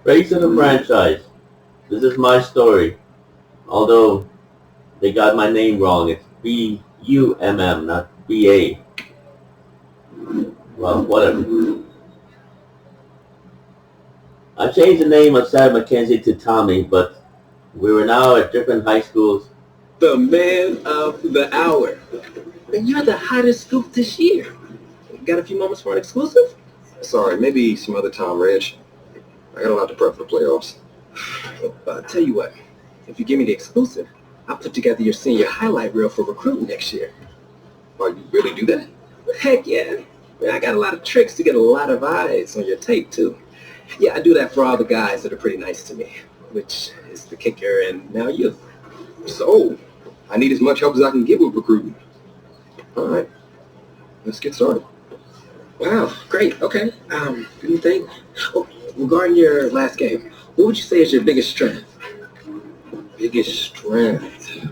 Raising a franchise. This is my story. Although they got my name wrong. It's B-U-M-M, not B-A. Well, whatever. I changed the name of Sam McKenzie to Tommy, but we were now at different high schools. The man of the hour. And you're the hottest scoop this year. Got a few moments for an exclusive? Sorry, maybe some other time, Reg. I got a lot to prep for the playoffs. Tell you what, if you give me the exclusive, I'll put together your senior highlight reel for recruiting next year. Oh, you really do that? Heck yeah. I got a lot of tricks to get a lot of eyes on your tape, too. Yeah, I do that for all the guys that are pretty nice to me, which is the kicker and now you. So, I need as much help as I can get with recruiting. All right, let's get started. Wow, great. Okay. What do you think? Oh, regarding your last game, what would you say is your biggest strength? Biggest strength?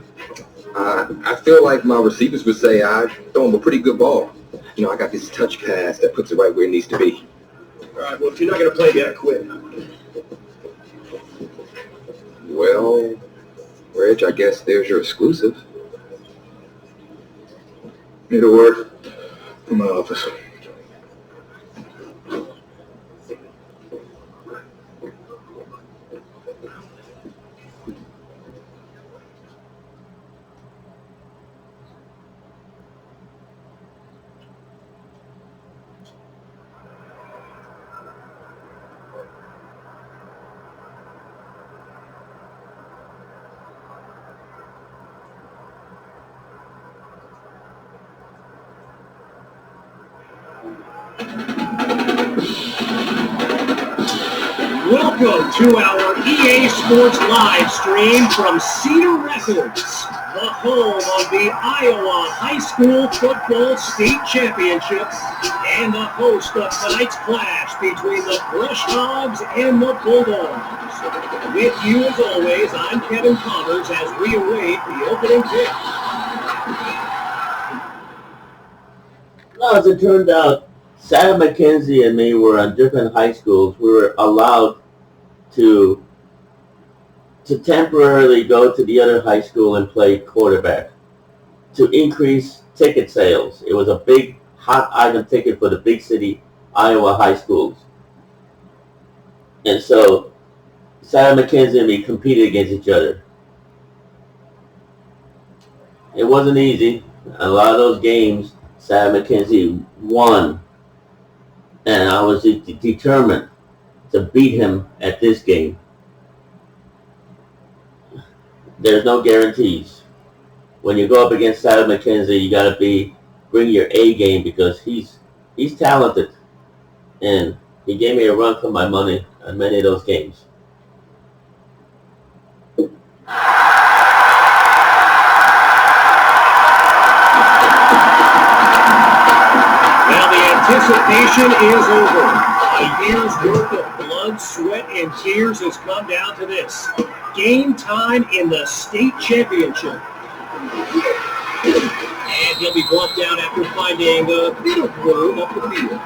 I feel like my receivers would say I throw them a pretty good ball. You know, I got this touch pass that puts it right where it needs to be. All right, well, if you're not going to play, you got to quit. Well, Reg, I guess there's your exclusive. Need a word from my office. Welcome to our EA Sports live stream from Cedar Rapids, the home of the Iowa High School Football State Championship and the host of tonight's clash between the Fresh Hogs and the Bulldogs. With you as always, I'm Kevin Connors as we await the opening kick. Well, as it turned out, Sam McKenzie and me were on different high schools. We were allowed to temporarily go to the other high school and play quarterback to increase ticket sales. It was a big hot item ticket for the big city Iowa high schools. And so Sam McKenzie and me competed against each other. It wasn't easy. A lot of those games, Sam McKenzie won. And I was determined to beat him at this game. There's no guarantees. When you go up against Sam McKenzie, you got to bring your A game because he's talented. And he gave me a run for my money on many of those games. Anticipation is over. A year's worth of blood, sweat, and tears has come down to this. Game time in the state championship. And he'll be brought down after finding a bit of room up the field.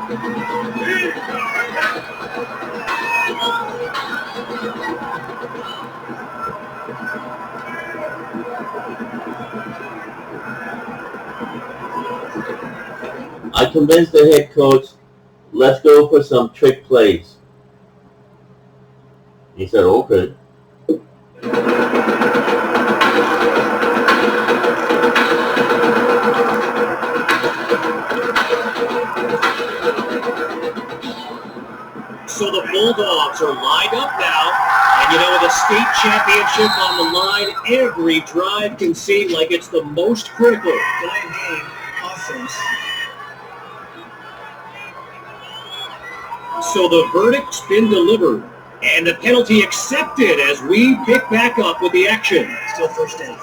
I convinced the head coach, let's go for some trick plays. He said, okay. So the Bulldogs are lined up now. And you know, with a state championship on the line, every drive can seem like it's the most critical. Blind game offense. So the verdict's been delivered, and the penalty accepted as we pick back up with the action. Still first down.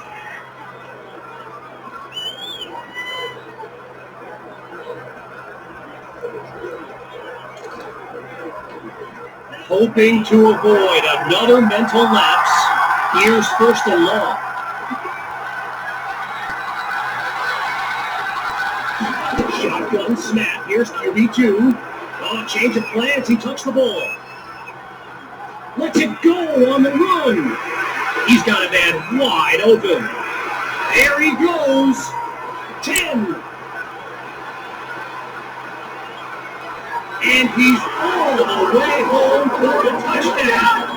Hoping to avoid another mental lapse, here's first and long. Shotgun snap, here's QB2. Oh, change of plans, he touched the ball. Lets it go on the run. He's got a man wide open. There he goes. 10. And he's all the way home for a touchdown.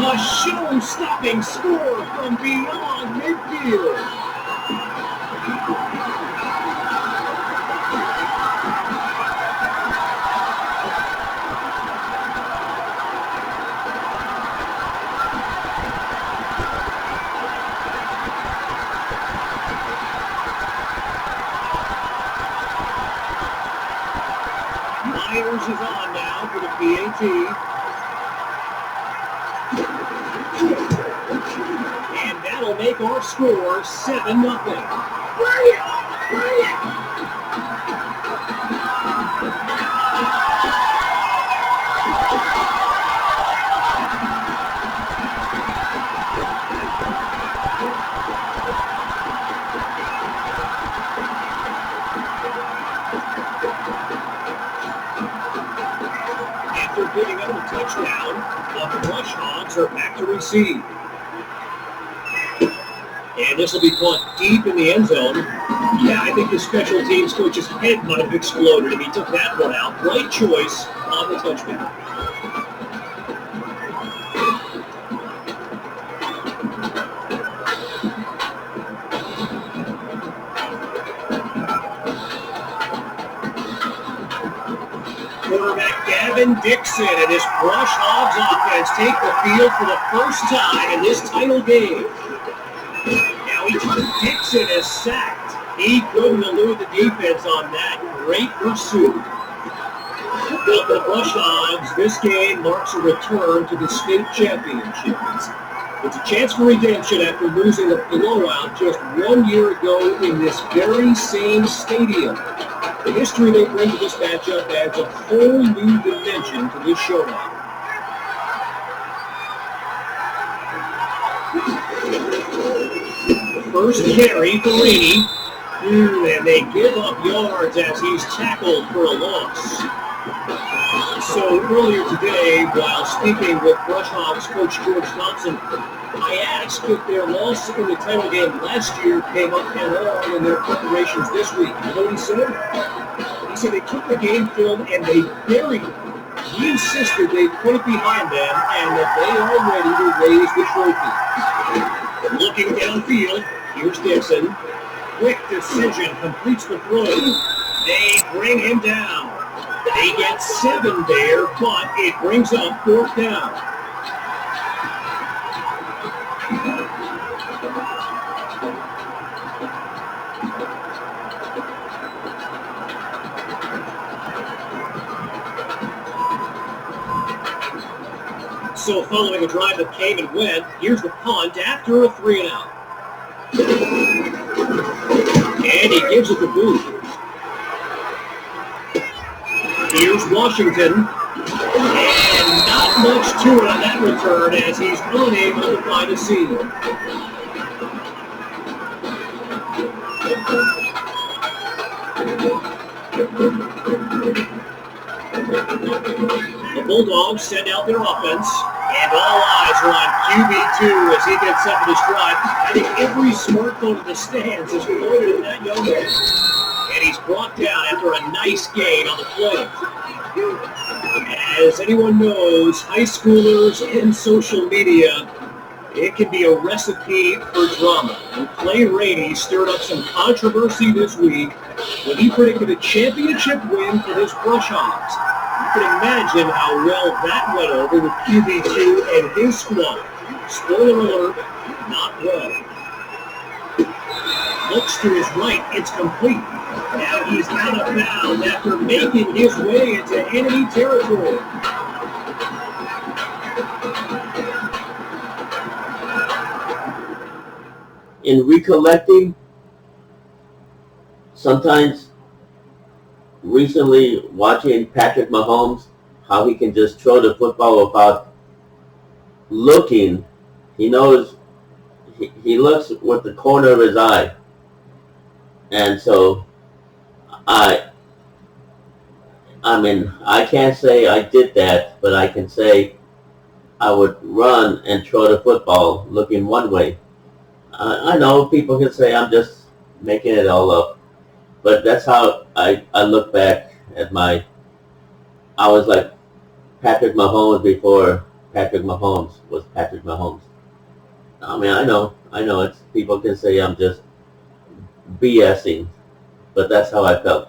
A show-stopping score from beyond midfield. Myers is on now for the PAT. And that'll make our score 7-0. After giving up a touchdown, the Rush Hogs are back to receive. And this will be caught deep in the end zone. Yeah, I think the special teams coach's head might have exploded if he took that one out. Right choice on the touchdown. Quarterback Gavin Dixon and his Brush Hogs offense take the field for the first time in this title game. Now Dixon is sacked. He couldn't elude the defense on that. Great pursuit. Well, for the Brush Hogs, this game marks a return to the state championships. It's a chance for redemption after losing a blowout just 1 year ago in this very same stadium. The history they bring to this matchup adds a whole new dimension to this showdown. The first carry for Rainey, and they give up yards as he's tackled for a loss. So earlier today, while speaking with Brush Hogs coach George Thompson, I asked if their loss in the title game last year came up at all in their preparations this week. You know what he said? He said they took the game film and they buried it. He insisted they put it behind them and that they are ready to raise the trophy. Looking downfield, here's Dixon. Quick decision, completes the throw. They bring him down. They get 7 there, but it brings up 4th down. So following a drive that came and went, here's the punt after a 3-and-out. And he gives it the boot. Here's Washington. And not much to it on that return as he's unable to find a seam. The Bulldogs send out their offense, and all eyes are on QB2 as he gets up in his stride. I think every smartphone in the stands is pointed at that young man. And he's brought down after a nice gain on the play. As anyone knows, high schoolers and social media, it can be a recipe for drama. And Clay Rainey stirred up some controversy this week when he predicted a championship win for his Brush Hogs. You can imagine how well that went over with QB2 and his squad. Spoiler alert, not well. Looks to his right, it's complete. Now he's out of bounds after making his way into enemy territory. In recollecting, sometimes recently watching Patrick Mahomes, how he can just throw the football without looking. He knows, he looks with the corner of his eye. And so I mean, I can't say I did that, but I can say I would run and throw the football looking one way. I know people can say I'm just making it all up, but that's how I look back at I was like Patrick Mahomes before Patrick Mahomes was Patrick Mahomes. I mean, I know it's people can say I'm just BSing, but that's how I felt.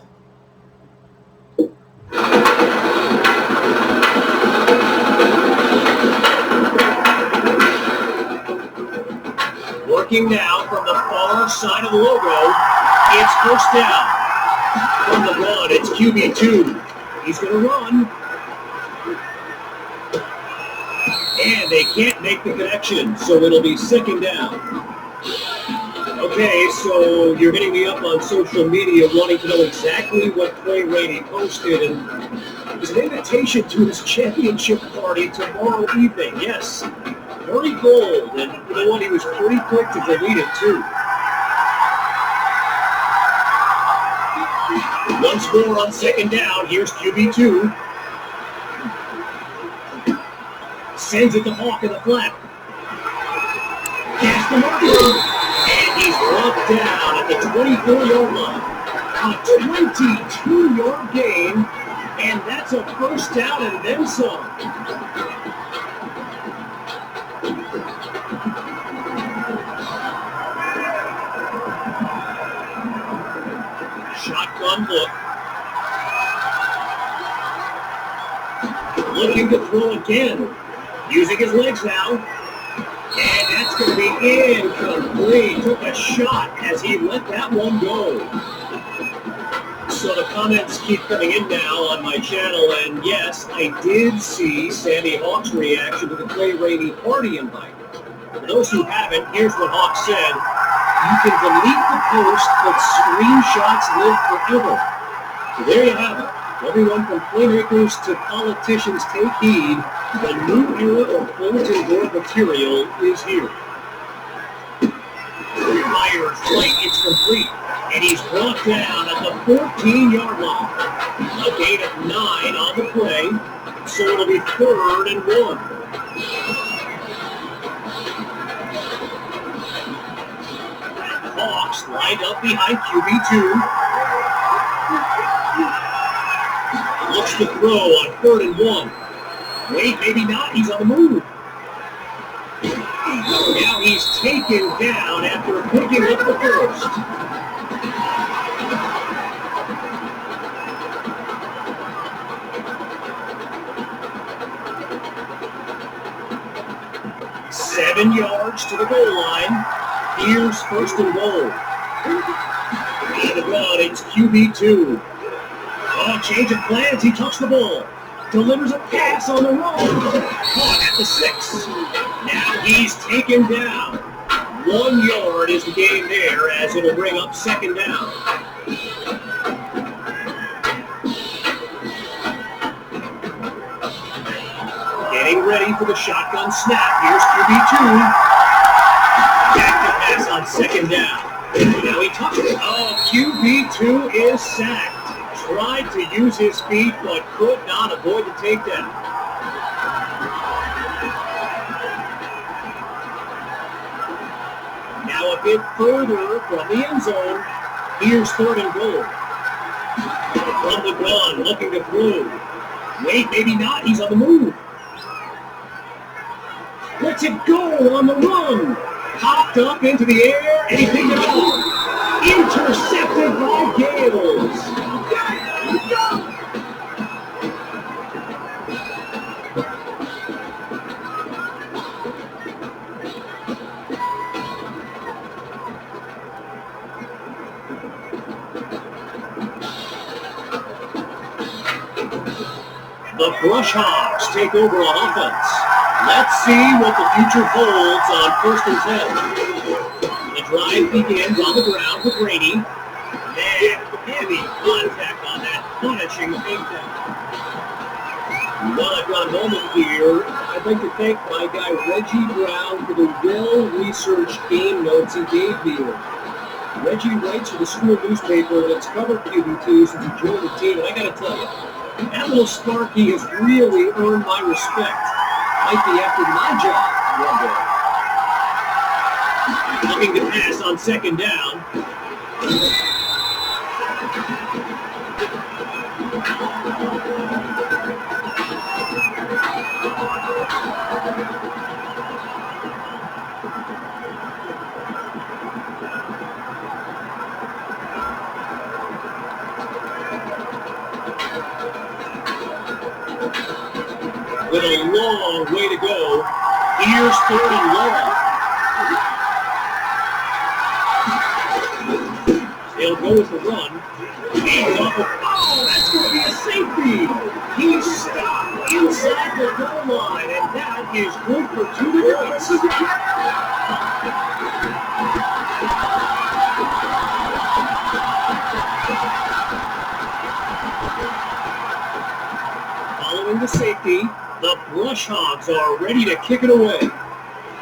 Working now from the far side of the logo. It's first down. From the run, it's QB2. He's going to run. And they can't make the connection, so it'll be second down. Okay, so you're hitting me up on social media wanting to know exactly what Clay Rainey posted, and it's an invitation to his championship party tomorrow evening. Yes, very bold, and you know what, he was pretty quick to delete it too. Once more on second down, here's QB2. Sends it to Hawk in the flat. Pass the marker. And he's brought down at the 24-yard line. A 22-yard gain. And that's a first down and then some. Shotgun look. Looking to throw again. Using his legs now. And that's going to be incomplete. Took a shot as he let that one go. So the comments keep coming in now on my channel. And yes, I did see Sandy Hawk's reaction to the Clay Rainey party invite. For those who haven't, here's what Hawk said. You can delete the post, but screenshots live forever. So there you have it. Everyone from playmakers to politicians take heed. The new era of bulletin board material is here. Myers right, it's complete. And he's brought down at the 14-yard line. A gain of 9 on the play. So it'll be 3rd and 1. Hawks lined up behind QB2. Looks to throw on 3rd and 1. Wait, maybe not. He's on the move. Now he's taken down after picking up the first. Seven yards to the goal line. Here's 1st and goal. On the run, it's QB2. Oh, change of plans. He tucks the ball. Delivers a pass on the run. Caught at the 6. Now he's taken down. 1 yard is the gain there as it'll bring up 2nd down. Getting ready for the shotgun snap. Here's QB2. Back to pass on 2nd down. Now he tucks it. Oh, QB2 is sacked. Tried to use his feet, but could not avoid the takedown. Now a bit further from the end zone. Here's 3rd and goal. From the gun, looking to throw. Wait, maybe not. He's on the move. Lets it go on the run. Popped up into the air, and he picked it off. Intercepted by Gales. The Brush Hawks take over on offense. Let's see what the future holds on 1st and 10. The drive begins on the ground with Rainey. And heavy contact on that punishing takedown. While I've got a moment here, I'd like to thank my guy Reggie Brown for the well-researched game notes he gave me. Reggie writes for the school newspaper that's covered QB2 since he joined the team, and I gotta tell you, that little Sparky has really earned my respect. might be after my job one day. Looking to pass on second down. With a long way to go, here's 3rd and long. They'll go with the run. Hands off. Oh, that's going to be a safety. He's stopped inside the goal line, and that is good for 2 points. Following the safety, the Brush Hogs are ready to kick it away.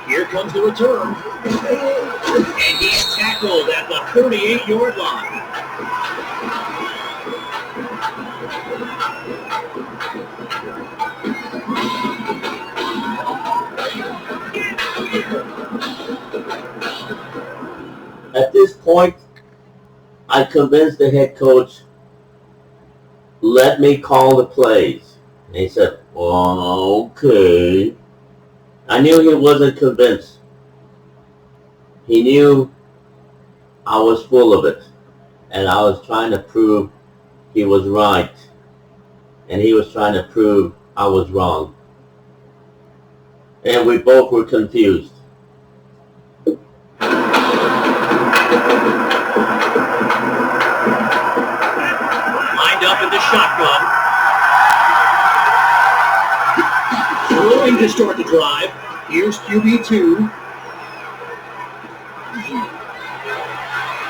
Here comes the return. And he's tackled at the 38-yard line. At this point, I convinced the head coach, let me call the plays. And he said, okay. I knew he wasn't convinced. He knew I was full of it. And I was trying to prove he was right. And he was trying to prove I was wrong. And we both were confused. Lined up in the shotgun. Throwing to start the drive. Here's QB2.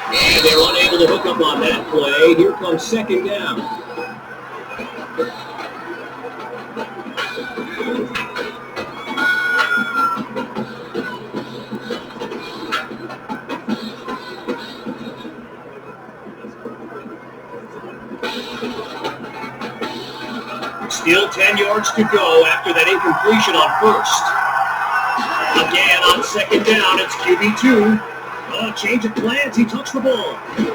And they're unable to hook up on that play. Here comes second down. Still 10 yards to go after that incompletion on first. Again on second down, it's QB2. Oh, change of plans, he touched the ball. He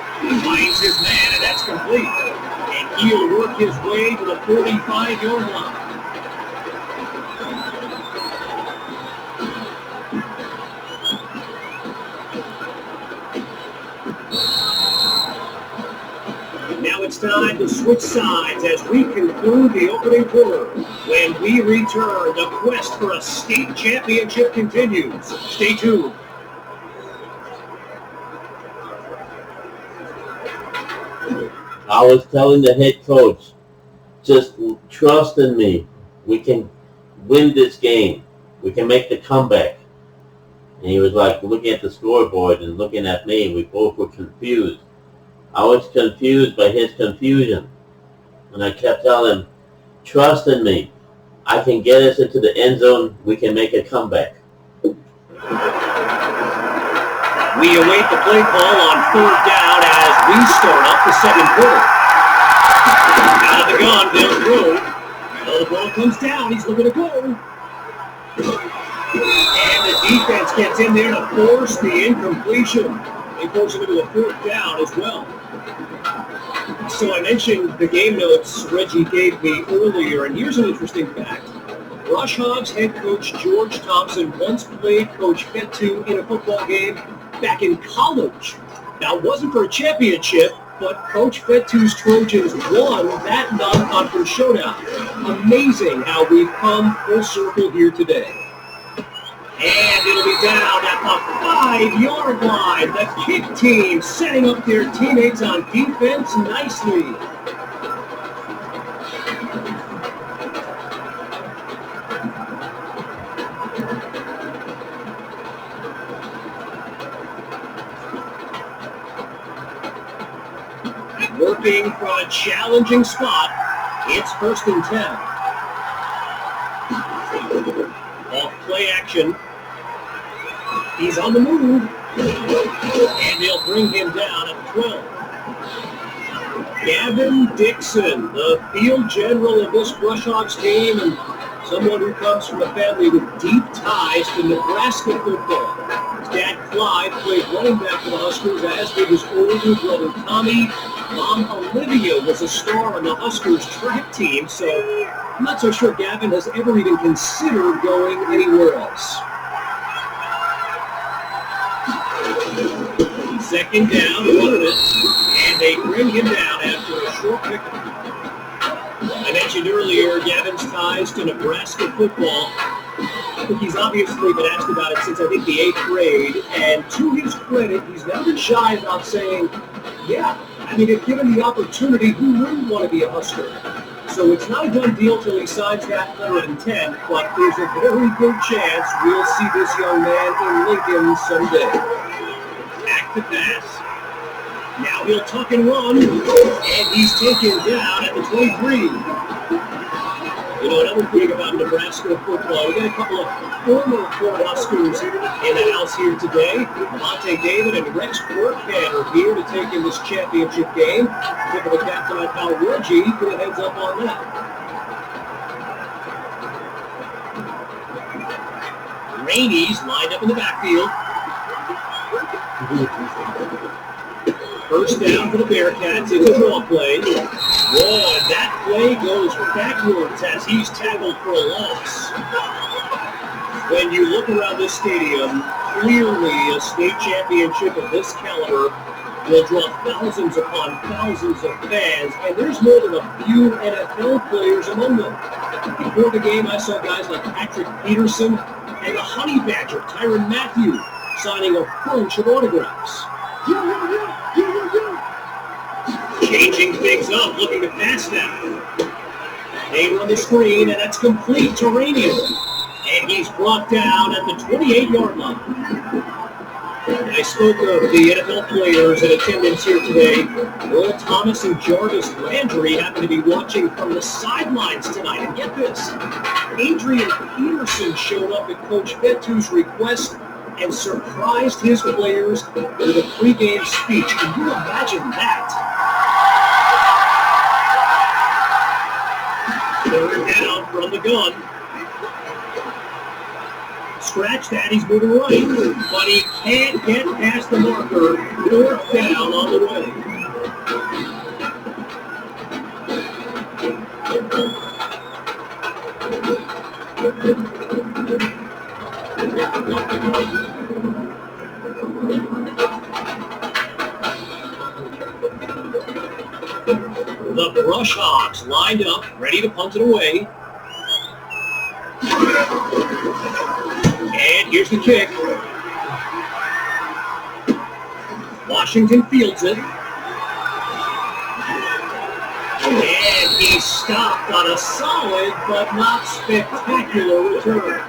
finds his man, and that's complete. And he'll work his way to the 45-yard line. Now it's time to switch sides as we conclude the opening quarter. When we return, the quest for a state championship continues. Stay tuned. I was telling the head coach, just trust in me. We can win this game. We can make the comeback. And he was like looking at the scoreboard and looking at me. We both were confused. I was confused by his confusion. And I kept telling him, trust in me. I can get us into the end zone. We can make a comeback. We await the play call on 3rd down as we start up the second quarter. Out of the gun, they'll throw. Oh, the ball comes down. He's looking to go. And the defense gets in there to force the incompletion. They force him into a 4th down as well. So I mentioned the game notes Reggie gave me earlier, and here's an interesting fact. Brush Hogs head coach George Thompson once played Coach Fettu in a football game back in college. Now, it wasn't for a championship, but Coach Fettu's Trojans won that non-conference showdown. Amazing how we've come full circle here today. And it'll be down at the 5-yard line. The kick team setting up their teammates on defense nicely. Working from a challenging spot, it's 1st and 10. Off play action. He's on the move. And they'll bring him down at 12. Gavin Dixon, the field general of this Brush Hogs team, and someone who comes from a family with deep ties to Nebraska football. His dad, Clyde, played running back for the Huskers, as did his older brother, Tommy. Mom, Olivia, was a star on the Huskers track team, so I'm not so sure Gavin has ever even considered going anywhere else. Second down, running it, and they bring him down after a short pickup. I mentioned earlier Gavin's ties to Nebraska football. I think he's obviously been asked about it since, I think, the 8th grade, and to his credit, he's never been shy about saying, yeah, I mean, if given the opportunity, who wouldn't want to be a Husker? So it's not a done deal till he signs that letter of intent, but there's a very good chance we'll see this young man in Lincoln someday. Back to pass. Now he'll tuck and run, and he's taken down at the 23. You know, another thing about Nebraska football, we got a couple of former Huskers in the house here today. Monte David and Rex Workman are here to take in this championship game. Tip of the cap to my pal Reggie. Put a heads up on that. Rainey's lined up in the backfield. First down for the Bearcats. It's a draw play. Whoa, and that play goes backwards as he's tackled for a loss. When you look around this stadium, clearly a state championship of this caliber will draw thousands upon thousands of fans, and there's more than a few NFL players among them. Before the game, I saw guys like Patrick Peterson and the Honey Badger, Tyrann Mathieu, signing a bunch of autographs. Changing things up, looking to pass now. They run the screen, and that's complete to Rainey. And he's brought down at the 28-yard line. I spoke of the NFL players in attendance here today. Earl Thomas and Jarvis Landry happen to be watching from the sidelines tonight. And get this, Adrian Peterson showed up at Coach Fetu's request and surprised his players with a pregame speech. Can you imagine that? Third down from the gun. Scratch that, he's moving right, but he can't get past the marker. Fourth down on the way. The Brush Hogs lined up, ready to punt it away. And here's the kick. Washington fields it. And he's stopped on a solid but not spectacular return.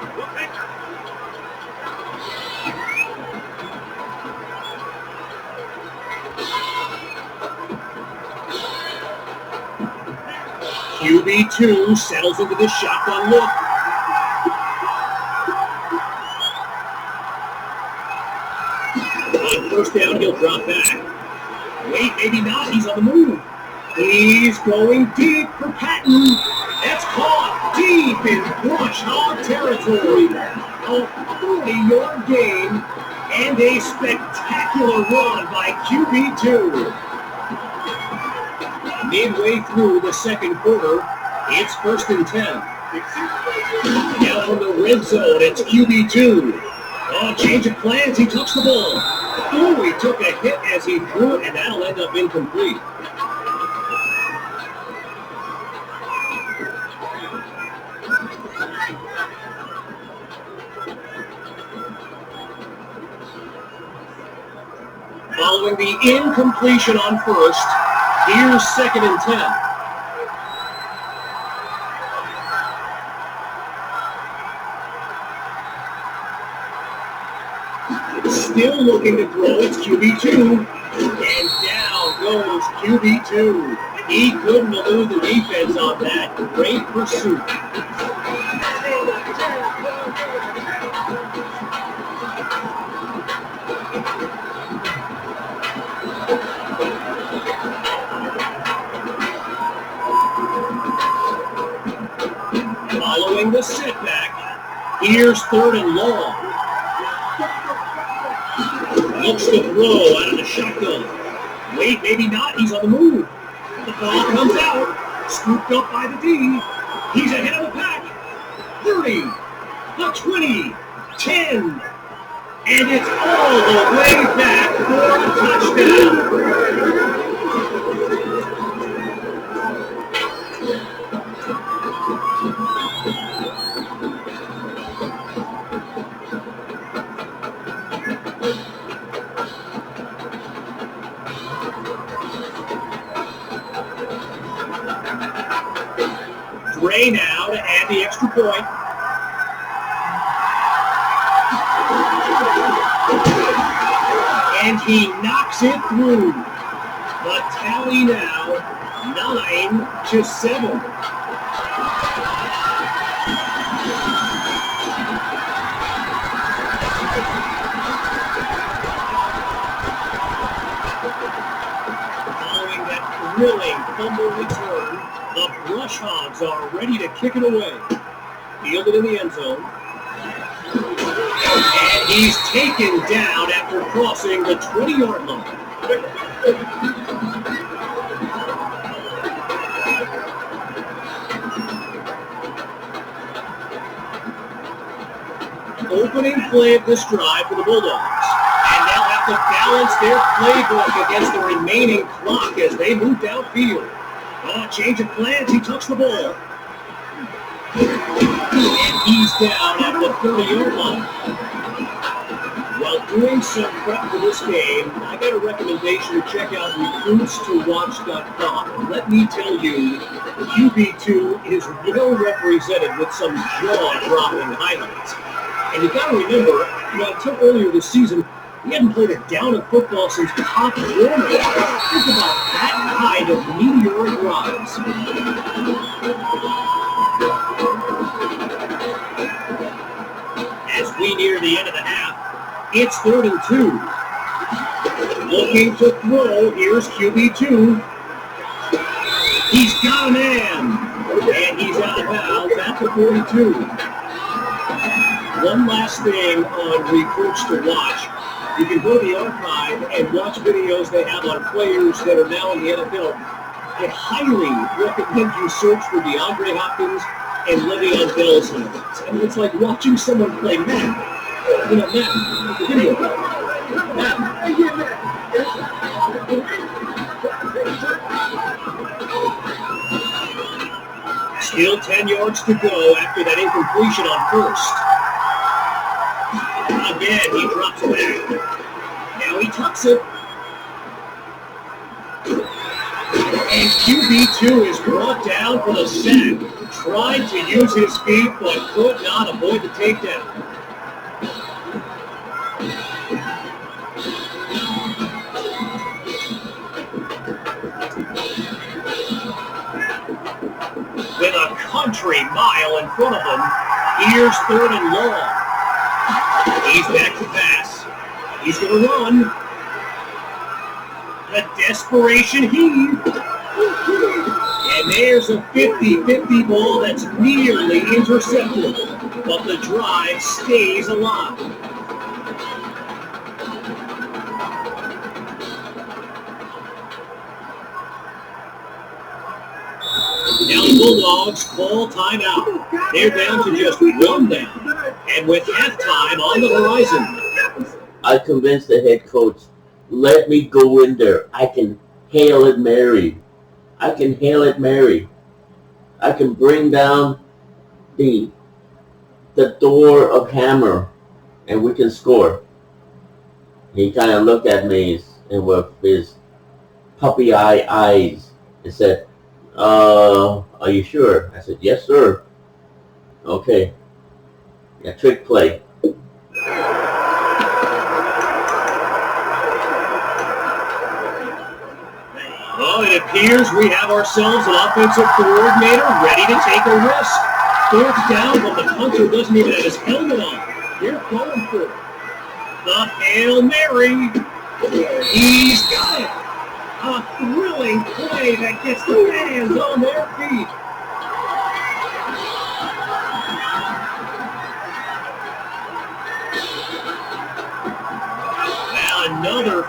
QB2 settles into the shotgun look. On first down, he'll drop back. Wait, maybe not. He's on the move. He's going deep for Patton. That's caught deep in Brush Hog territory. A 40-yard gain and a spectacular run by QB2. Midway through the second quarter, it's 1st and 10. Now from the red zone, it's QB2. Oh, change of plans, he touched the ball. Oh, he took a hit as he threw it, and that'll end up incomplete. Following the incompletion on first, here's 2nd and 10. Still looking to throw, it's QB2. And down goes QB2. He couldn't elude the defense on that. Great pursuit. Following the setback, here's 3rd and long. Looks to throw out of the shotgun. Wait, maybe not. He's on the move. The ball comes out. Scooped up by the D. He's ahead of the pack. 30, the 20, 10. And it's all the way back for a touchdown. Dre now to add the extra point. And he knocks it through. The tally now, 9-7. Following that thrilling fumble return, the Brush Hogs are ready to kick it away. Fielded in the end zone. And he's taken down after crossing the 20-yard line. Opening play of this drive for the Bulldogs. And they'll have to balance their playbook against the remaining clock as they move downfield. Change of plans, he tucks the ball. And he's down at the 30-yard line. While doing some prep for this game, I got a recommendation to check out recruitstowatch.com. Let me tell you, QB2 is well represented with some jaw-dropping highlights. And you got to remember, until earlier this season, he hadn't played a down of football since Pop Warner. Think about that kind of meteoric rise. As we near the end of the half, it's 3rd and 2. Looking to throw, here's QB2. He's got a man, and he's out of bounds at the 42. One last thing on Recruits to Watch. You can go to the archive and watch videos they have on players that are now in the NFL. I highly recommend you search for DeAndre Hopkins and Le'Veon Bell's highlights. I mean, it's like watching someone play Madden. Madden, the video. Madden. Still 10 yards to go after that incompletion on first. Again, he drops back. Now he tucks it. And QB2 is brought down for the sack. Tried to use his feet, but could not avoid the takedown. With a country mile in front of him, here's 3rd and long. He's back to pass. He's going to run. The desperation heave. And there's a 50-50 ball that's nearly intercepted. But the drive stays alive. Now the Bulldogs call timeout. They're down to just 1 down. And with halftime on the horizon. I convinced the head coach, let me go in there. I can Hail it Mary. I can Hail it Mary. I can bring down the door of hammer and we can score. He kind of looked at me and with his puppy eye eyes and said, are you sure? I said, yes, sir. Okay. Yeah, trick play. Well, it appears we have ourselves an offensive coordinator ready to take a risk. 4th down, but the punter doesn't even have his helmet on. They're going for it. The Hail Mary. He's got it. A thrilling play that gets the fans on their feet.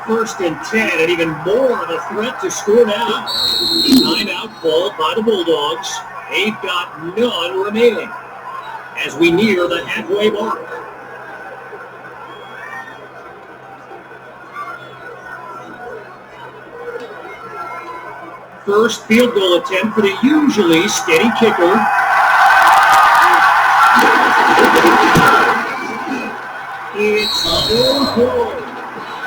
1st and 10, and even more of a threat to score now. Timeout called by the Bulldogs. They've got none remaining as we near the halfway mark. First field goal attempt for the usually steady kicker. It's no good.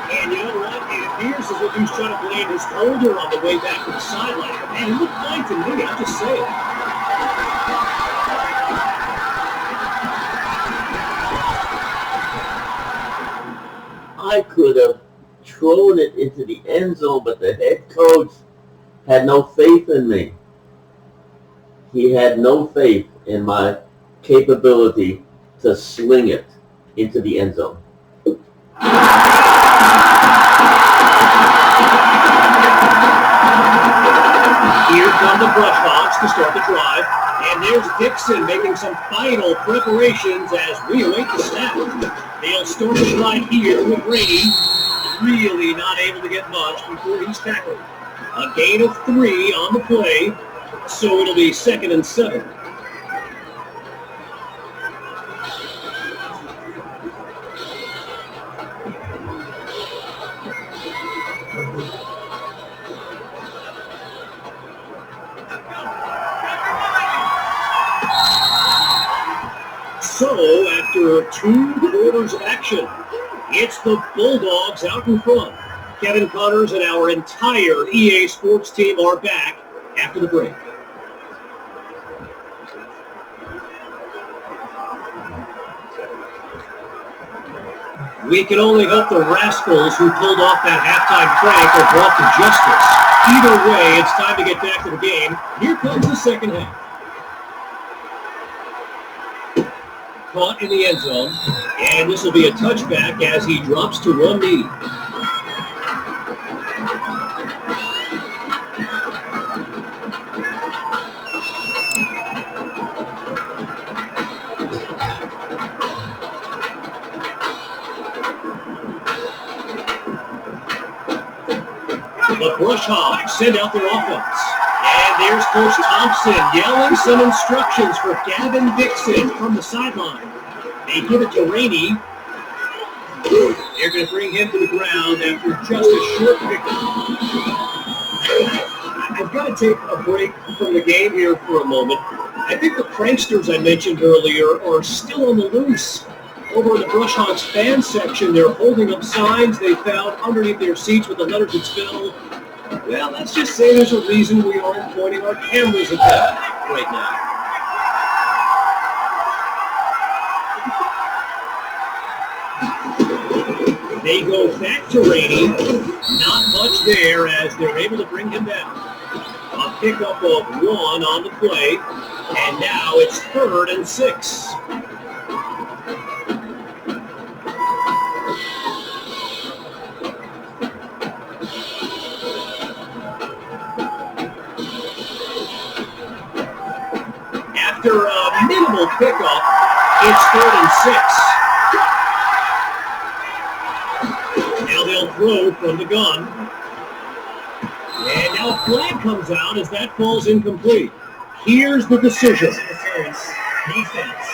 And you know what? It appears as if he's trying to blame his shoulder on the way back to the sideline. Man, he looked fine to me, I'm just saying. I could have thrown it into the end zone, but the head coach had no faith in me. He had no faith in my capability to sling it into the end zone. Here come the Brush Hogs to start the drive. And there's Dixon making some final preparations as we await the snap. They'll start the drive here with Brady. Really not able to get much before he's tackled. A gain of 3 on the play, so it'll be 2nd and 7. So, after 2 quarters of action, it's the Bulldogs out in front. Kevin Connors and our entire EA Sports team are back after the break. We can only hope the rascals who pulled off that halftime prank are brought to justice. Either way, it's time to get back to the game. Here comes the second half. Caught in the end zone, and this will be a touchback as he drops to one knee. The Brush Hogs send out their offense. And there's Coach Thompson yelling some instructions for Gavin Dixon from the sideline. They give it to Rainey. They're going to bring him to the ground after just a short pickup. I've got to take a break from the game here for a moment. I think the pranksters I mentioned earlier are still on the loose. Over in the Brush Hogs fan section, they're holding up signs they found underneath their seats with the letters that spell, well, let's just say there's a reason we aren't pointing our cameras at them right now. They go back to Rainey. Not much there as they're able to bring him down. A pickup of 1 on the play, and now it's 3rd and 6. After a minimal pickup, it's 3rd and 6. Now they'll throw from the gun. And now a flag comes out as that falls incomplete. Here's the decision. Defense.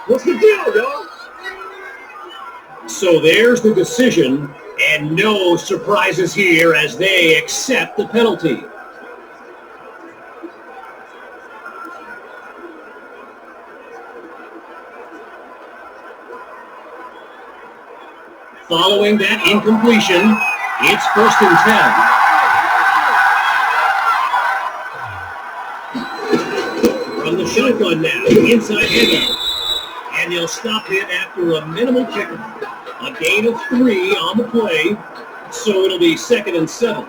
What's the deal, dog? So there's the decision, and no surprises here as they accept the penalty. Following that incompletion, it's 1st and 10. From the shotgun now, inside handoff. And they'll stop it after a minimal pickup. A gain of 3 on the play, so it'll be 2nd and 7.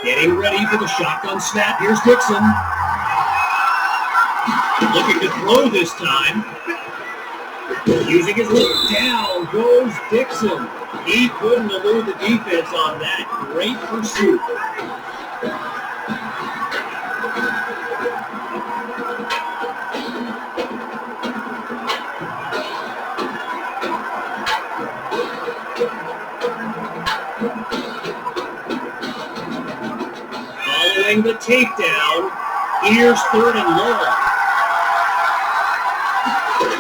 Getting ready for the shotgun snap. Here's Dixon. Looking to throw this time. Using his look, down goes Dixon. He couldn't elude the defense on that great pursuit. Following the takedown, here's 3rd and long.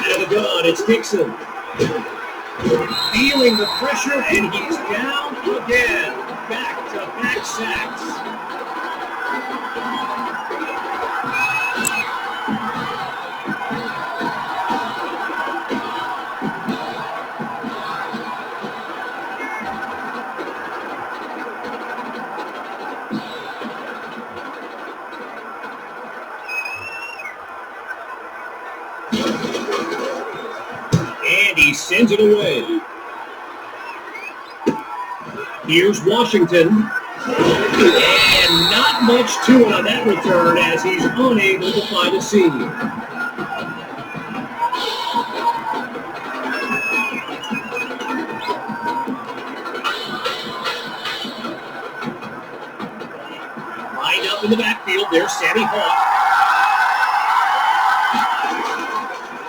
Out of the gun, it's Dixon. Feeling the pressure, and he's down again. Back-to-back sacks. And he sends it away. Here's Washington. And not much to it on that return as he's unable to find a seam. Lined up in the backfield, there's Sammy Hawk.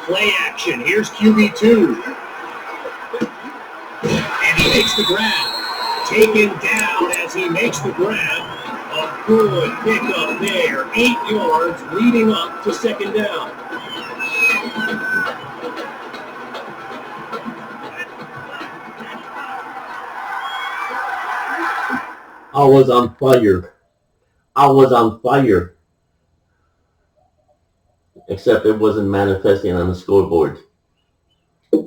Play action. Here's QB2. And he makes the grab. Taken down as he makes the grab. A good pickup there. 8 yards leading up to 2nd down. I was on fire. I was on fire. Except it wasn't manifesting on the scoreboard. Out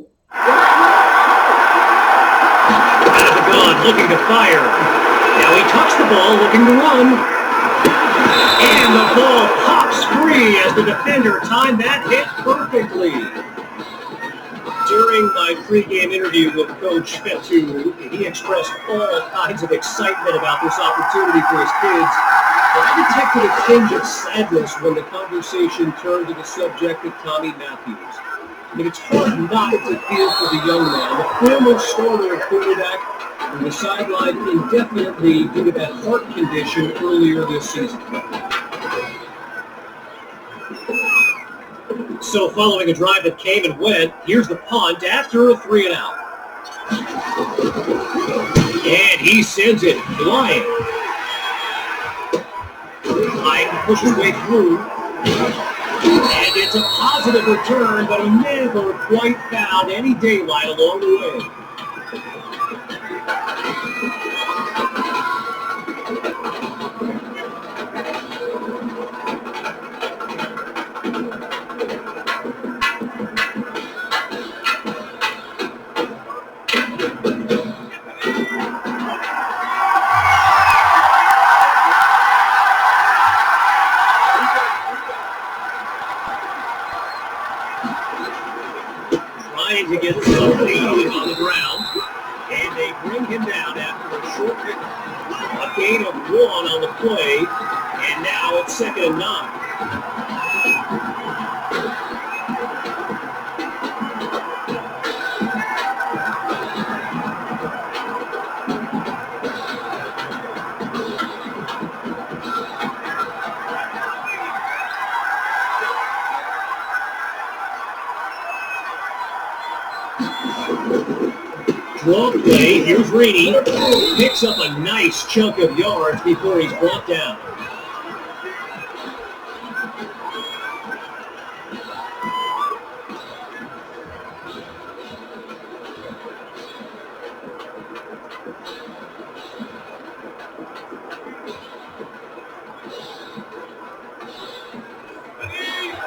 of the gun, looking to fire. Now he tucks the ball, looking to run. And the ball pops free as the defender timed that hit perfectly. During my pregame interview with Coach Fetu, he expressed all kinds of excitement about this opportunity for his kids. But I detected a tinge of sadness when the conversation turned to the subject of Tommy Matthews. I mean, it's hard not to feel for the young man, the former starter at quarterback, who was sidelined indefinitely due to that heart condition earlier this season. So following a drive that came and went, here's the punt after a 3 and out. And he sends it flying. Biden pushes his way through. And it's a positive return, but he never quite found any daylight along the way. Trying to get somebody on the ground, and they bring him down after a short pickup. A gain of 1 on the play, and now it's 2nd and 9. Draw play, here's Rainey. Picks up a nice chunk of yards before he's brought down.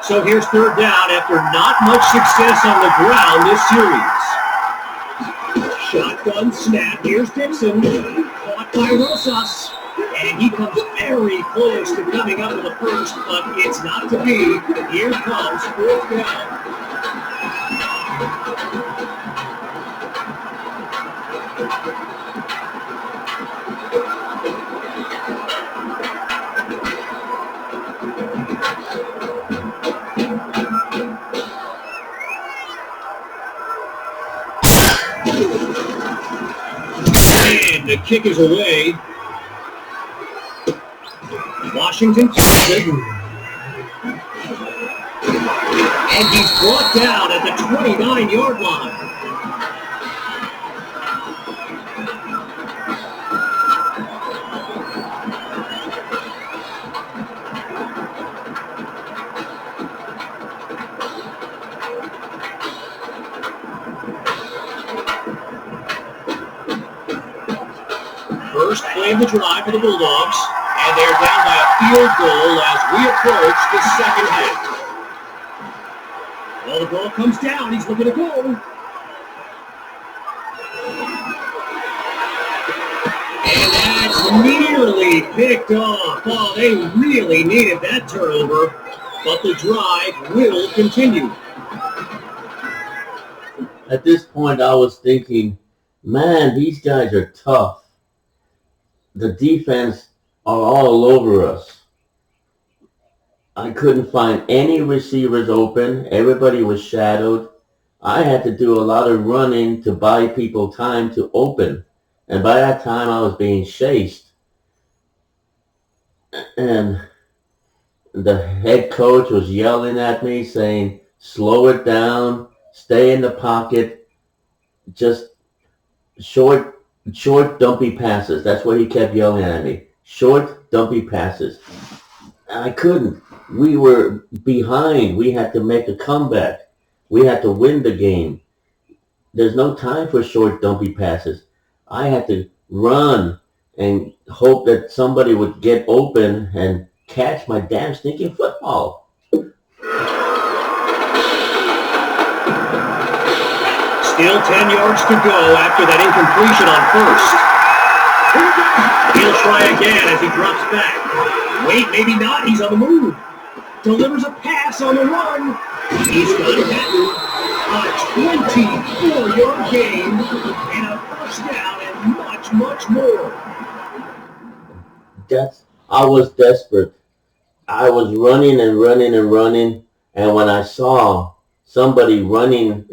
So here's 3rd down after not much success on the ground this series. Shotgun snap. Here's Dixon. Caught by Rosas. And he comes very close to coming up with a first, but it's not to be. Here comes 4th down. kick is away. Washington keeps it. And he's brought down at the 29-yard line. First play of the drive for the Bulldogs, and they're down by a field goal as we approach the second half. Well, the ball comes down. He's looking to go. And that's nearly picked off. Oh, they really needed that turnover, but the drive will continue. At this point, I was thinking, man, these guys are tough. The defense are all over us. I couldn't find any receivers open. Everybody was shadowed. I had to do a lot of running to buy people time to open. And by that time, I was being chased. And the head coach was yelling at me, saying, slow it down, stay in the pocket, just short, dumpy passes. That's what he kept yelling at me. Short, dumpy passes. And I couldn't. We were behind. We had to make a comeback. We had to win the game. There's no time for short, dumpy passes. I had to run and hope that somebody would get open and catch my damn stinking football. Still 10 yards to go after that incompletion on first. He'll try again as he drops back. Wait, maybe not. He's on the move. Delivers a pass on the run. He's got it. A 24-yard gain and a first down and much more. I was desperate. I was running, and when I saw somebody running,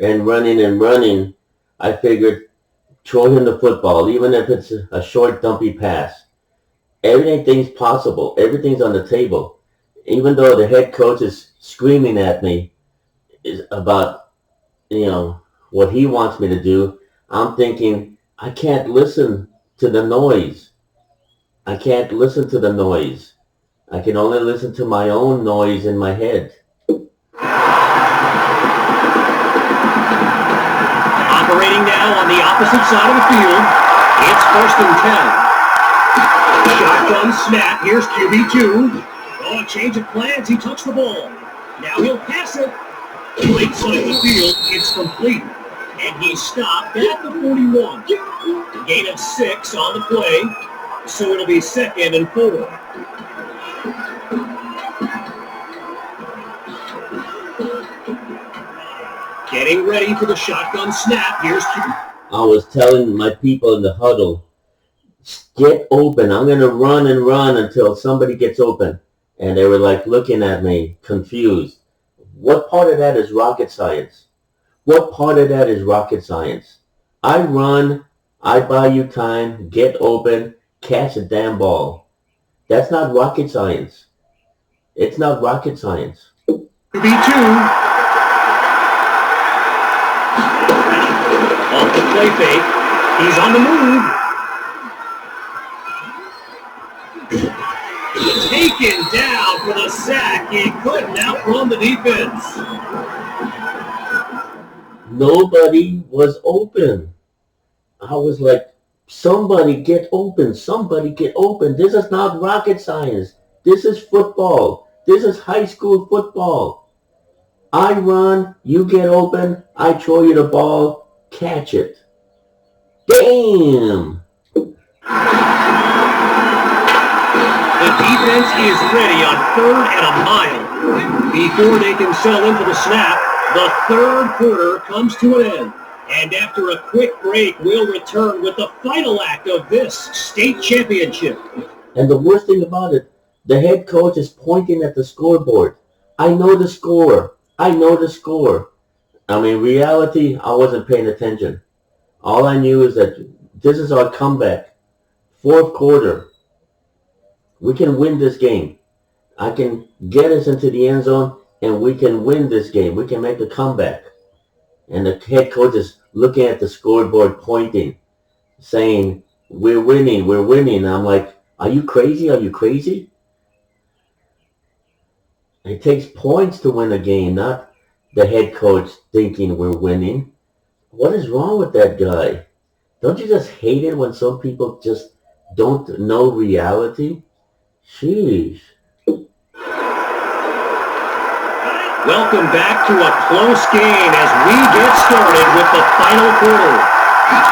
I figured, throw him the football, even if it's a short, dumpy pass. Everything's possible. Everything's on the table. Even though the head coach is screaming at me about, what he wants me to do, I'm thinking, I can't listen to the noise. I can't listen to the noise. I can only listen to my own noise in my head. Operating now on the opposite side of the field, it's 1st and 10. Shotgun snap, here's QB2. Oh, a change of plans, he touched the ball. Now he'll pass it. Right side of the field, it's complete. And he's stopped at the 41. Gain of 6 on the play, so it'll be 2nd and 4. Getting ready for the shotgun snap. Here's I was telling my people in the huddle, get open. I'm going to run until somebody gets open. And they were looking at me, confused. What part of that is rocket science? What part of that is rocket science? I run, I buy you time, get open, catch a damn ball. That's not rocket science. It's not rocket science. QB2. Off the play fake. He's on the move. Taken down for the sack. He couldn't outrun the defense. Nobody was open. I was like, somebody get open. Somebody get open. This is not rocket science. This is football. This is high school football. I run, you get open, I throw you the ball, catch it. Damn! The defense is ready on 3rd and a mile. Before they can settle in for the snap, the 3rd quarter comes to an end. And after a quick break, we'll return with the final act of this state championship. And the worst thing about it, the head coach is pointing at the scoreboard. I know the score. I mean, reality, I wasn't paying attention. All I knew is that this is our comeback. fourth quarter. We can win this game. I can get us into the end zone, and we can win this game. We can make a comeback. And the head coach is looking at the scoreboard, pointing, saying, we're winning, we're winning. And I'm like, are you crazy? Are you crazy? It takes points to win a game, not the head coach thinking we're winning. What is wrong with that guy? Don't you just hate it when some people just don't know reality? Sheesh. Welcome back to a close game as we get started with the final quarter.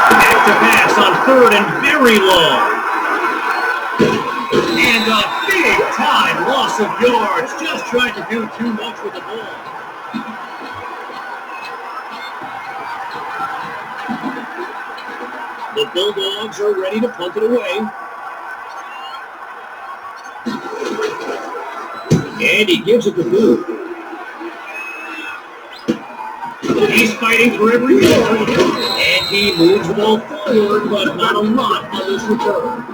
Back to pass on third and very long. And a big-time loss of yards. Just tried to do too much with the ball. The Bulldogs are ready to punt it away. And he gives it to Booth. He's fighting for every yard, and he moves the ball forward, but not a lot on this return.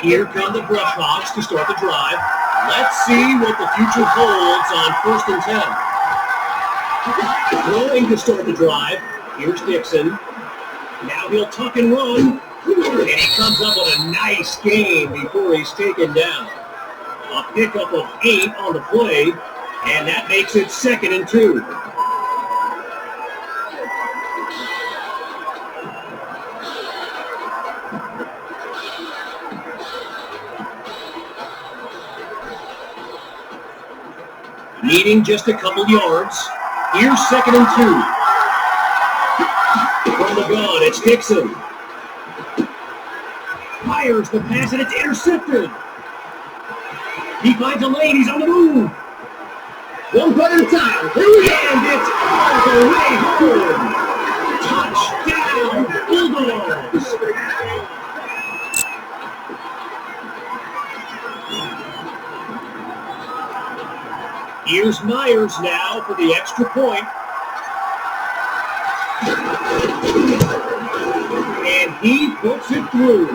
Here come the Brush Hogs to start the drive. Let's see what the future holds on 1st and 10. Throwing to start the drive. Here's Dixon. Now he'll tuck and run. And he comes up with a nice gain before he's taken down. A pickup of 8 on the play, and that makes it 2nd and 2. Needing just a couple yards. Here's 2nd and 2. From the gun, it's Dixon. Fires the pass, and it's intercepted. He finds a lane. He's on the move. One play at a time. And it's all the way home. Touchdown, Bulldogs. Here's Myers now for the extra point. And he puts it through.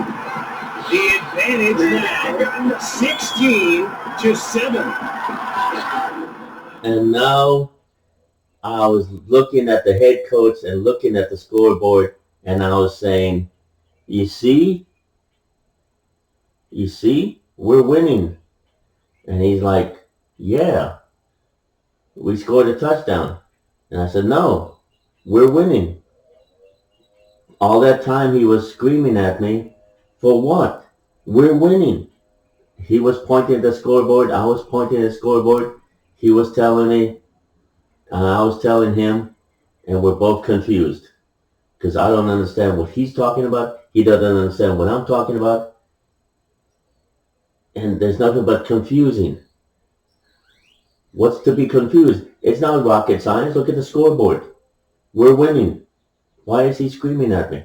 The advantage now, 16-7. And now I was looking at the head coach and looking at the scoreboard, and I was saying, you see, we're winning. And he's like, yeah, we scored a touchdown. And I said, no, we're winning. All that time he was screaming at me, for what? We're winning. He was pointing at the scoreboard. I was pointing at the scoreboard. He was telling me, and I was telling him, and we're both confused. Because I don't understand what he's talking about. He doesn't understand what I'm talking about. And there's nothing but confusing. What's to be confused? It's not rocket science. Look at the scoreboard. We're winning. Why is he screaming at me?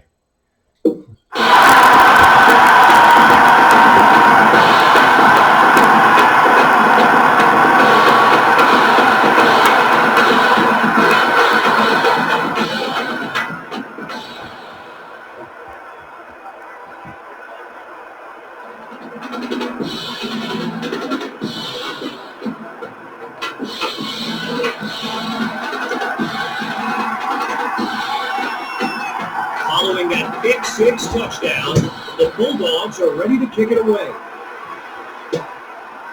Following that Pick 6 touchdown, the Bulldogs are ready to kick it away.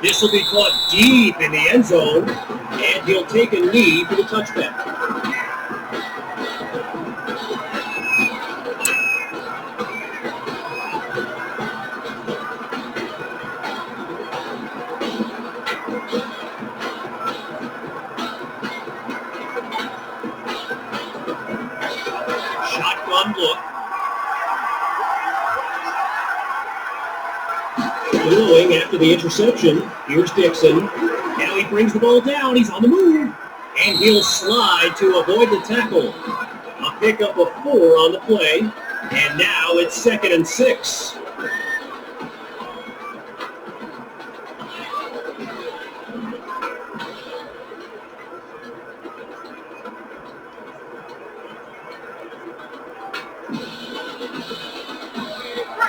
This will be caught deep in the end zone, and he'll take a knee for the touchback. Shotgun look. Throwing after the interception. Here's Dixon. Now he brings the ball down. He's on the move. And he'll slide to avoid the tackle. A pickup of 4 on the play. And now it's 2nd and 6.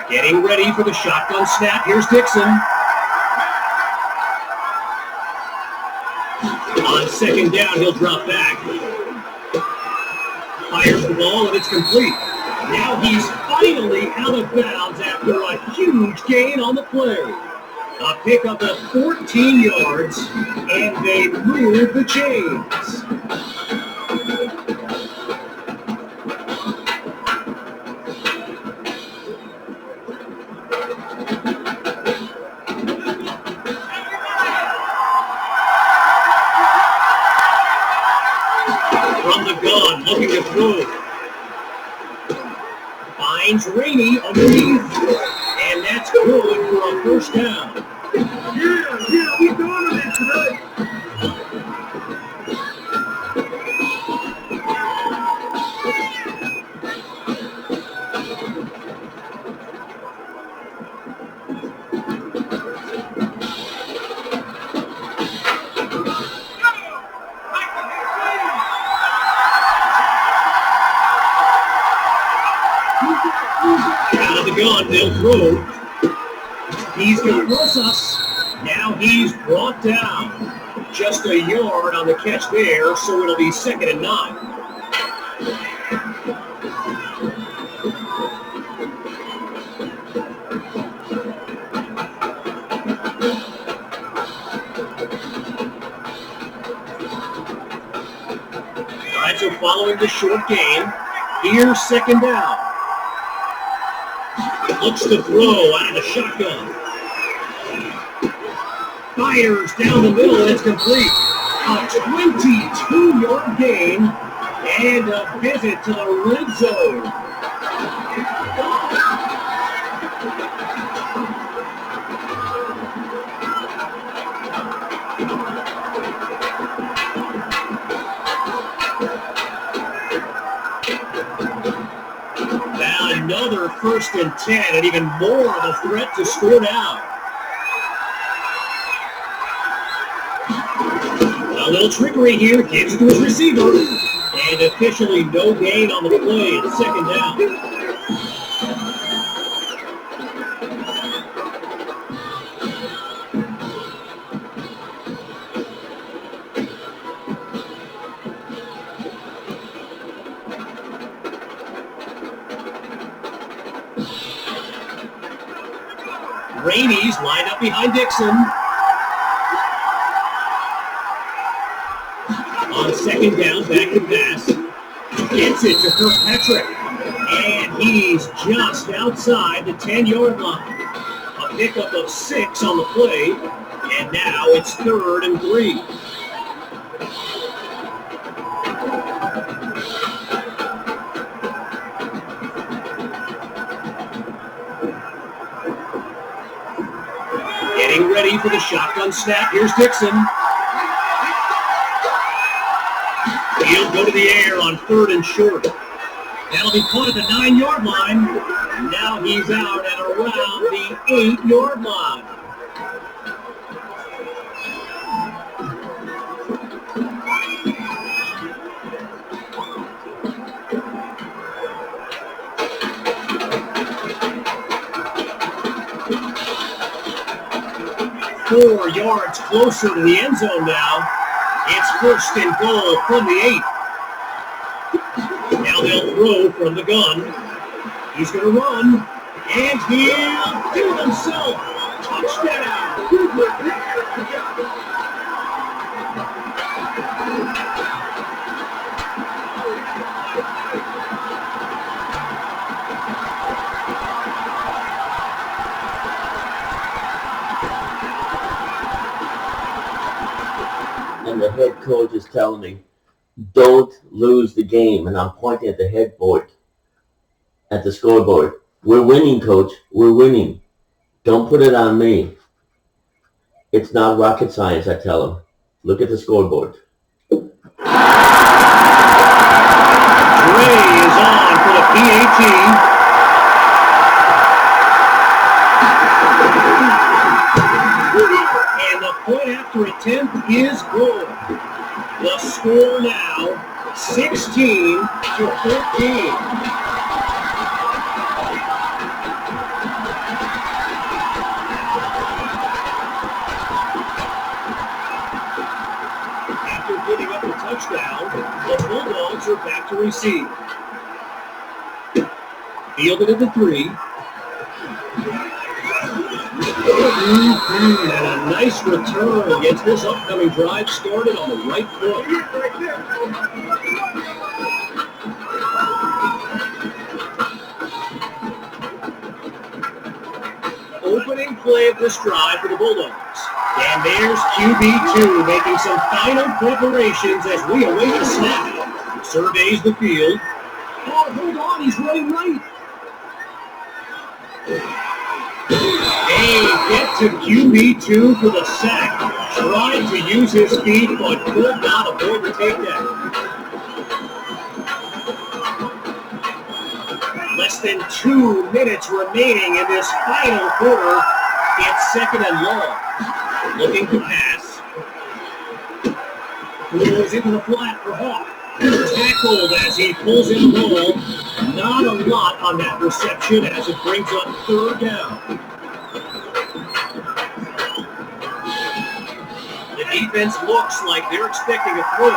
Getting ready for the shotgun snap. Here's Dixon. On 2nd down, he'll drop back. Fires the ball, and it's complete. Now he's finally out of bounds after a huge gain on the play. A pickup of 14 yards, and they move the chains. From the gun, looking to throw. Finds Rainey underneath, and that's good for a first down. Yeah, we doing it today. Out of the gun, they'll throw. He's going to cross us. Now he's brought down. Just a yard on the catch there, so it'll be 2nd and 9. All right, so following the short game, here's 2nd down. Looks to throw out of the shotgun. Fires down the middle, and it's complete. A 22-yard gain and a visit to the red zone. Now another 1st and 10, and even more of a threat to score now. A little trickery here, gives it to his receiver, and officially no gain on the play. It's 2nd down. Rainey's lined up behind Dixon. On 2nd down, back to pass. Gets it to Kirkpatrick. And he's just outside the 10-yard line. A pickup of 6 on the play. And now it's 3rd and 3. Getting ready for the shotgun snap. Here's Dixon. He'll go to the air on 3rd and short. That'll be caught at the 9-yard line. Now he's out at around the 8-yard line. Four yards closer to the end zone now. It's 1st and goal from the 8. Now they'll throw from the gun. He's going to run, and he'll do himself. Touchdown. And the head coach is telling me, don't lose the game. And I'm pointing at the headboard, at the scoreboard. We're winning, coach. We're winning. Don't put it on me. It's not rocket science, I tell him. Look at the scoreboard. Ray is on for the PAT. point after attempt is good. The score now, 16-14. After giving up a touchdown, the Bulldogs are back to receive. Fielded at the 3. And a nice return gets this upcoming drive started on the right foot. Opening play of this drive for the Bulldogs. And there's QB2 making some final preparations as we await the snap. Surveys the field. Oh, hold on, he's running right. They get to QB2 for the sack. Tried to use his feet, but could not avoid the takedown. Less than 2 minutes remaining in this final quarter. It's second and long. Looking to pass. Goes into the flat for Hawk. Tackled as he pulls in the ball. Not a lot on that reception as it brings up third down. The defense looks like they're expecting a throw.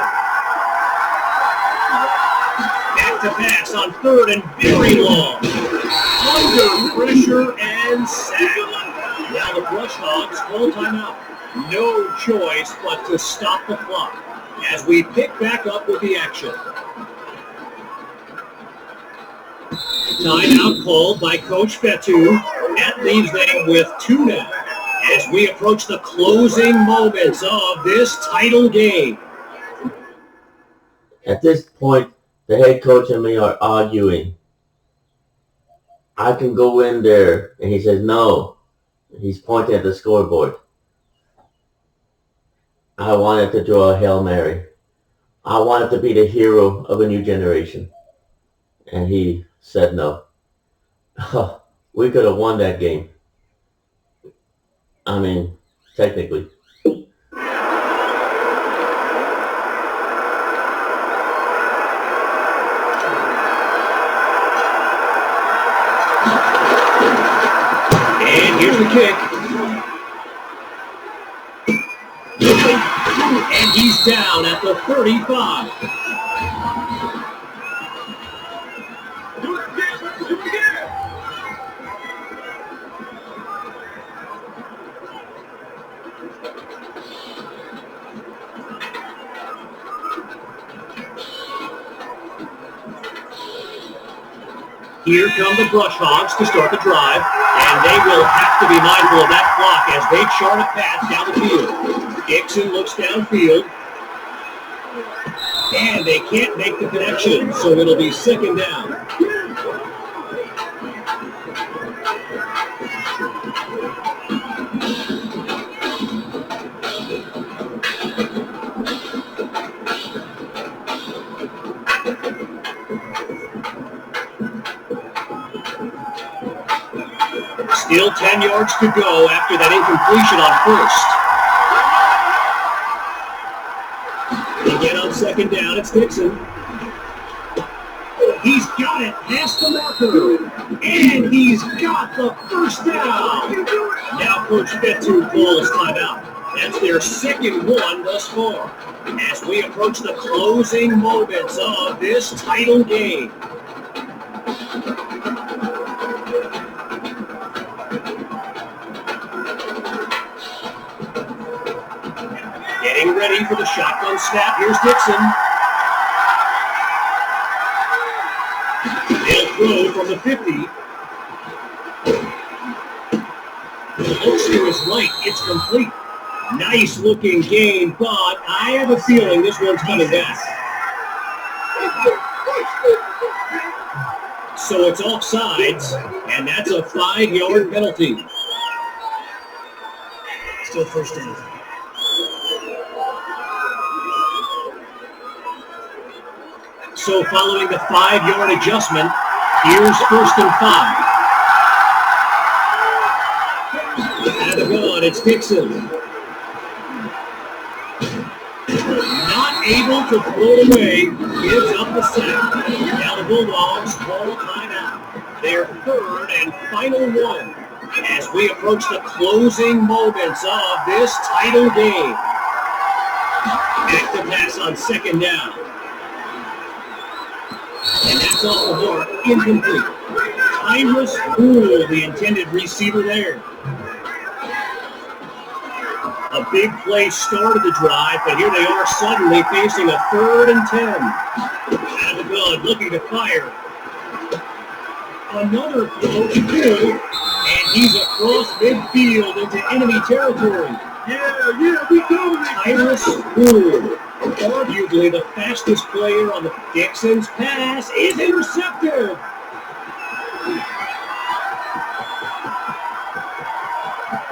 Back to pass on third and very long. Under pressure and sack. Now the Brush Hogs call timeout. No choice but to stop the clock as we pick back up with the action. Timeout called by Coach Fetu. That leaves them with 2 now as we approach the closing moments of this title game. At this point, the head coach and me are arguing. I can go in there, and he says no. He's pointing at the scoreboard. I wanted to draw a Hail Mary. I wanted to be the hero of a new generation. And he said no. We could have won that game. I mean, technically. And here's the kick. And he's down at the 35. Here come the Brush Hogs to start the drive, and they will have to be mindful of that clock as they chart a path down the field. Dixon looks downfield, and they can't make the connection, so it'll be second down. Still 10 yards to go after that incompletion on first. Again on second down, it's Dixon. He's got it past the marker, and he's got the first down. Now Coach Fetu calls timeout. That's their second one thus far as we approach the closing moments of this title game. Getting ready for the shotgun snap. Here's Dixon. They'll throw from the 50. Looks to his right. It's complete. Nice looking gain, but I have a feeling this one's coming back. So it's offsides, and that's a 5-yard penalty. Still first down. So following the 5-yard adjustment, here's first and 5. Out of the gun, it's Dixon. Not able to throw it away, gives up the sack. Now the Bulldogs call timeout. Their third and final one as we approach the closing moments of this title game. Back to pass on second down. And that's off the mark, incomplete. Tyrus Poole, the intended receiver there. A big play started the drive, but here they are suddenly facing a 3rd and 10. Out of the gun, looking to fire. Another throw to Poole, and he's across midfield into enemy territory. Yeah, we dominate. Tyrus Poole, arguably the fastest player on the Dixon's pass, is intercepted.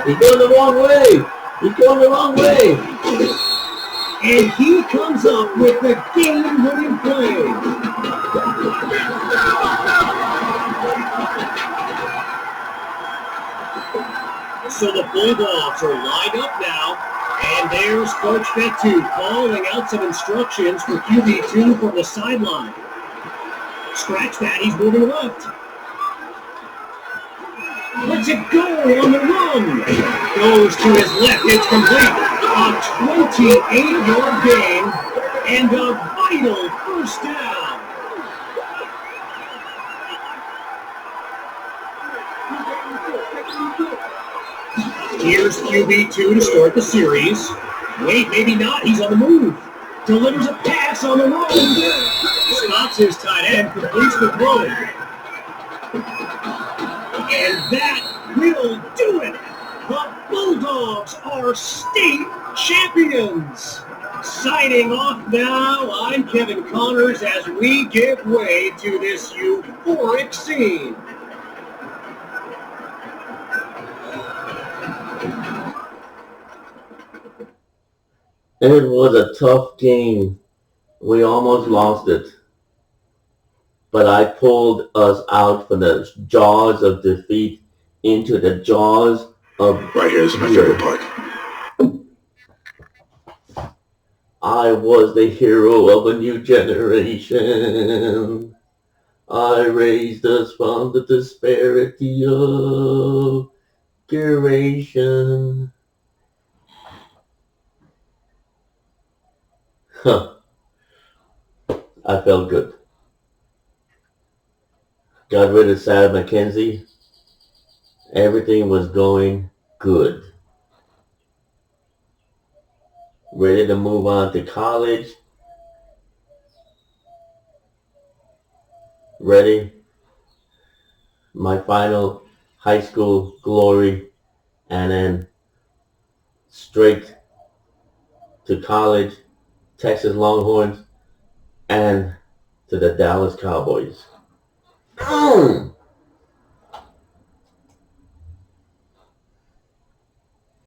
He's going the wrong way. He's going the wrong way. And he comes up with the game-winning play. So the Bulldogs are lined up now, and there's Coach Fetu calling out some instructions for QB2 from the sideline. Scratch that, he's moving left. Let's it go on the run. Goes to his left, it's complete. A 28-yard gain and a vital first down. Here's QB2 to start the series. Wait, maybe not. He's on the move. Delivers a pass on the run. Stops his tight end, completes the throw. And that will do it. The Bulldogs are state champions. Signing off now, I'm Kevin Connors as we give way to this euphoric scene. It was a tough game. We almost lost it. But I pulled us out from the jaws of defeat into the jaws of... Right here, this is my favorite part. I was the hero of a new generation. I raised us from the disparity of curation. Huh. I felt good. Got rid of Sarah McKenzie. Everything was going good. Ready to move on to college. Ready. My final high school glory. And then straight to college, Texas Longhorns, and to the Dallas Cowboys. Boom!